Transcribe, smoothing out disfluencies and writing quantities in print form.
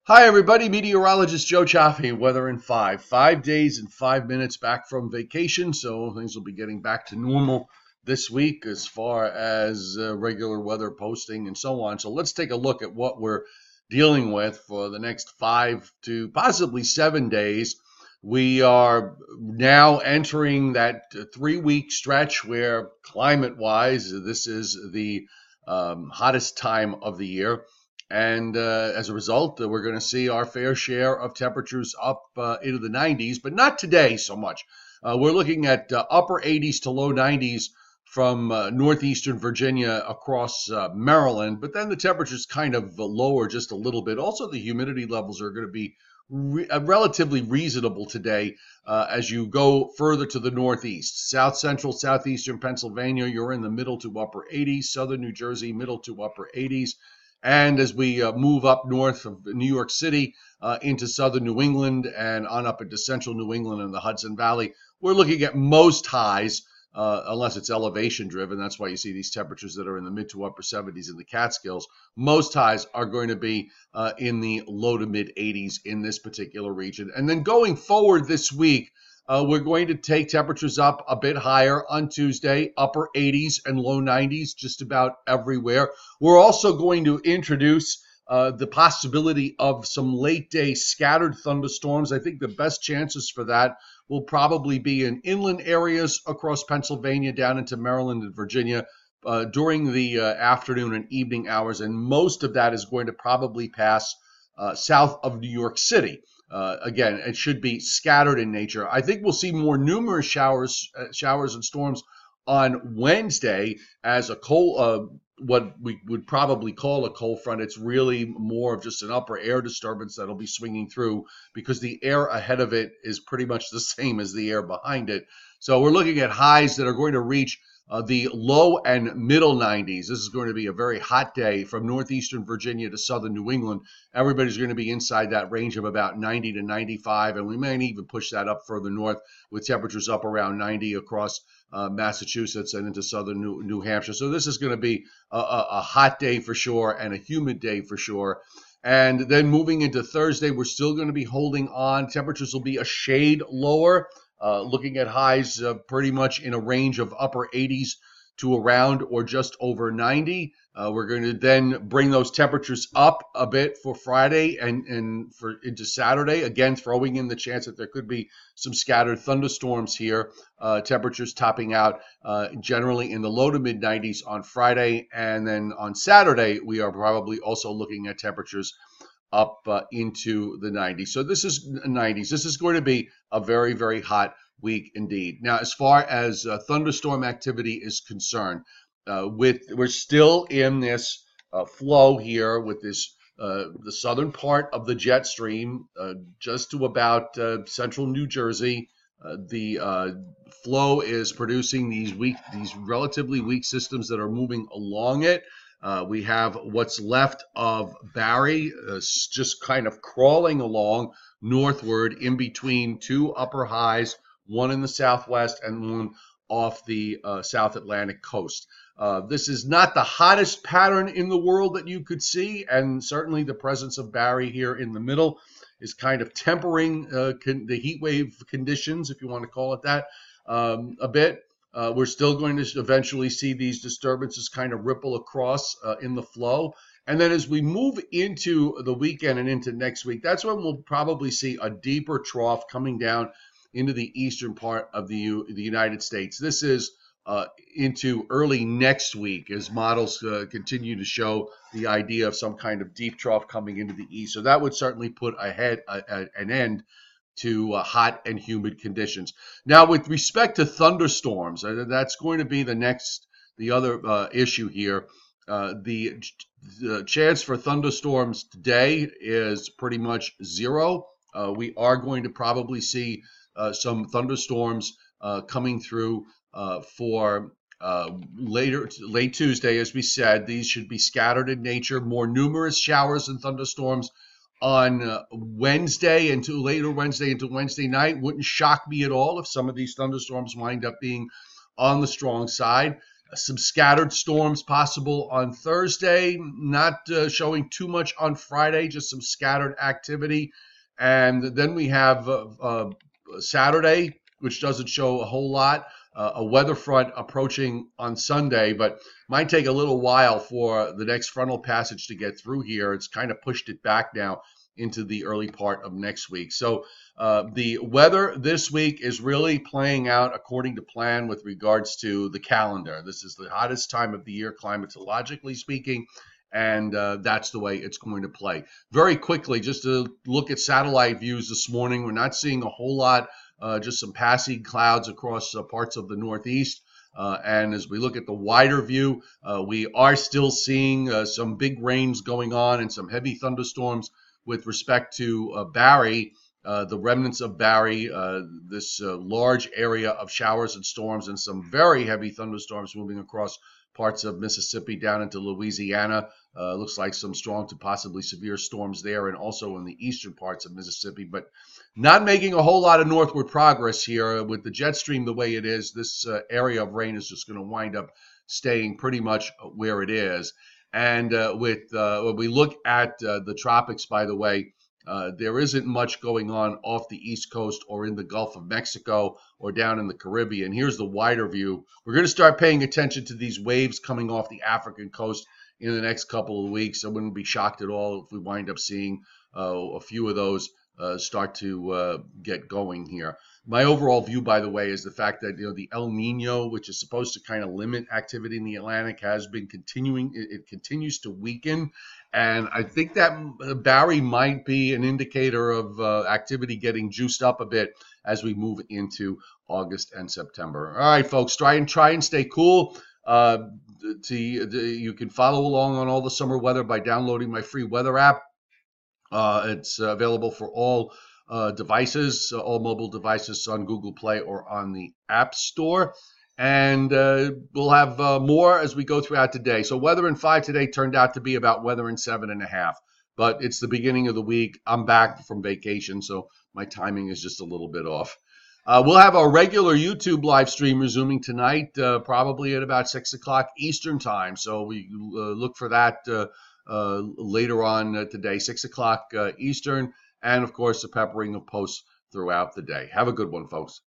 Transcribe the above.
Hi, everybody. Meteorologist Joe Cioffi. Weather in 5 days and 5 minutes back from vacation. So things will be getting back to normal this week as far as regular weather posting and so on. So let's take a look at what we're dealing with for the next 5 to possibly 7 days. We are now entering that 3-week stretch where climate-wise, this is the hottest time of the year. And as a result, we're going to see our fair share of temperatures up into the 90s, but not today so much. We're looking at upper 80s to low 90s from northeastern Virginia across Maryland, but then the temperatures kind of lower just a little bit. Also, the humidity levels are going to be relatively reasonable today as you go further to the northeast. South central, southeastern Pennsylvania, you're in the middle to upper 80s. Southern New Jersey, middle to upper 80s. And as we move up north of New York City into southern New England and on up into central New England and the Hudson Valley, we're looking at most highs, unless it's elevation driven. That's why you see these temperatures that are in the mid to upper 70s in the Catskills. Most highs are going to be in the low to mid 80s in this particular region. And then going forward this week, we're going to take temperatures up a bit higher on Tuesday, upper 80s and low 90s just about everywhere. We're also going to introduce the possibility of some late day scattered thunderstorms. I think the best chances for that will probably be in inland areas across Pennsylvania down into Maryland and Virginia during the afternoon and evening hours. And most of that is going to probably pass south of New York City. Again, it should be scattered in nature. I think we'll see more numerous showers and storms on Wednesday as a cold, what we would probably call a cold front. It's really more of just an upper air disturbance that'll be swinging through because the air ahead of it is pretty much the same as the air behind it. So we're looking at highs that are going to reach the low and middle 90s. This is going to be a very hot day from northeastern Virginia to southern New England. Everybody's going to be inside that range of about 90 to 95, and we may even push that up further north with temperatures up around 90 across Massachusetts and into southern New Hampshire. So this is going to be a hot day for sure and a humid day for sure. And then moving into Thursday, we're still going to be holding on. Temperatures will be a shade lower. Looking at highs pretty much in a range of upper 80s to around or just over 90. We're going to then bring those temperatures up a bit for Friday and for into Saturday, again throwing in the chance that there could be some scattered thunderstorms here. Temperatures topping out generally in the low to mid 90s on Friday, and then on Saturday we are probably also looking at temperatures up into the 90s. So this is 90s. This is going to be a very, very hot week indeed. Now, as far as thunderstorm activity is concerned, we're still in this flow here with this the southern part of the jet stream just to about central New Jersey. The flow is producing these relatively weak systems that are moving along it. We have what's left of Barry just kind of crawling along northward in between two upper highs, one in the southwest and one off the South Atlantic coast. This is not the hottest pattern in the world that you could see, and certainly the presence of Barry here in the middle is kind of tempering the heat wave conditions, if you want to call it that, a bit. We're still going to eventually see these disturbances kind of ripple across in the flow. And then as we move into the weekend and into next week, that's when we'll probably see a deeper trough coming down into the eastern part of the United States. This is into early next week as models continue to show the idea of some kind of deep trough coming into the east. So that would certainly put an end to hot and humid conditions. Now, with respect to thunderstorms, that's going to be the other issue here. The chance for thunderstorms today is pretty much zero. We are going to probably see some thunderstorms coming through for late Tuesday, as we said. These should be scattered in nature, more numerous showers and thunderstorms on Wednesday into later Wednesday into Wednesday night. Wouldn't shock me at all if some of these thunderstorms wind up being on the strong side. Some scattered storms possible on Thursday, not showing too much on Friday, just some scattered activity. And then we have Saturday, which doesn't show a whole lot. A weather front approaching on Sunday, but might take a little while for the next frontal passage to get through here. It's kind of pushed it back now into the early part of next week. So the weather this week is really playing out according to plan with regards to the calendar. This is the hottest time of the year, climatologically speaking, and that's the way it's going to play. Very quickly, just to look at satellite views this morning, we're not seeing a whole lot, just some passing clouds across parts of the Northeast. And as we look at the wider view, we are still seeing some big rains going on and some heavy thunderstorms with respect to Barry, the remnants of Barry, this large area of showers and storms and some very heavy thunderstorms moving across parts of Mississippi down into Louisiana. Looks like some strong to possibly severe storms there and also in the eastern parts of Mississippi, but not making a whole lot of northward progress here. With the jet stream the way it is, this area of rain is just going to wind up staying pretty much where it is. And when we look at the tropics, by the way, there isn't much going on off the East Coast or in the Gulf of Mexico or down in the Caribbean. Here's the wider view. We're going to start paying attention to these waves coming off the African coast in the next couple of weeks. I wouldn't be shocked at all if we wind up seeing a few of those start to get going here. My overall view, by the way, is the fact that the El Nino, which is supposed to kind of limit activity in the Atlantic, has been continuing. It continues to weaken, and I think that Barry might be an indicator of activity getting juiced up a bit as we move into August and September. All right, folks, try and stay cool. You can follow along on all the summer weather by downloading my free weather app. It's available for all devices, all mobile devices on Google Play or on the App Store. And we'll have more as we go throughout today. So weather in 5 today turned out to be about weather in 7.5. But it's the beginning of the week. I'm back from vacation, so my timing is just a little bit off. We'll have our regular YouTube live stream resuming tonight, probably at about 6 o'clock Eastern time. So we look for that later on today, 6 o'clock Eastern, and of course the peppering of posts throughout the day. Have a good one, folks.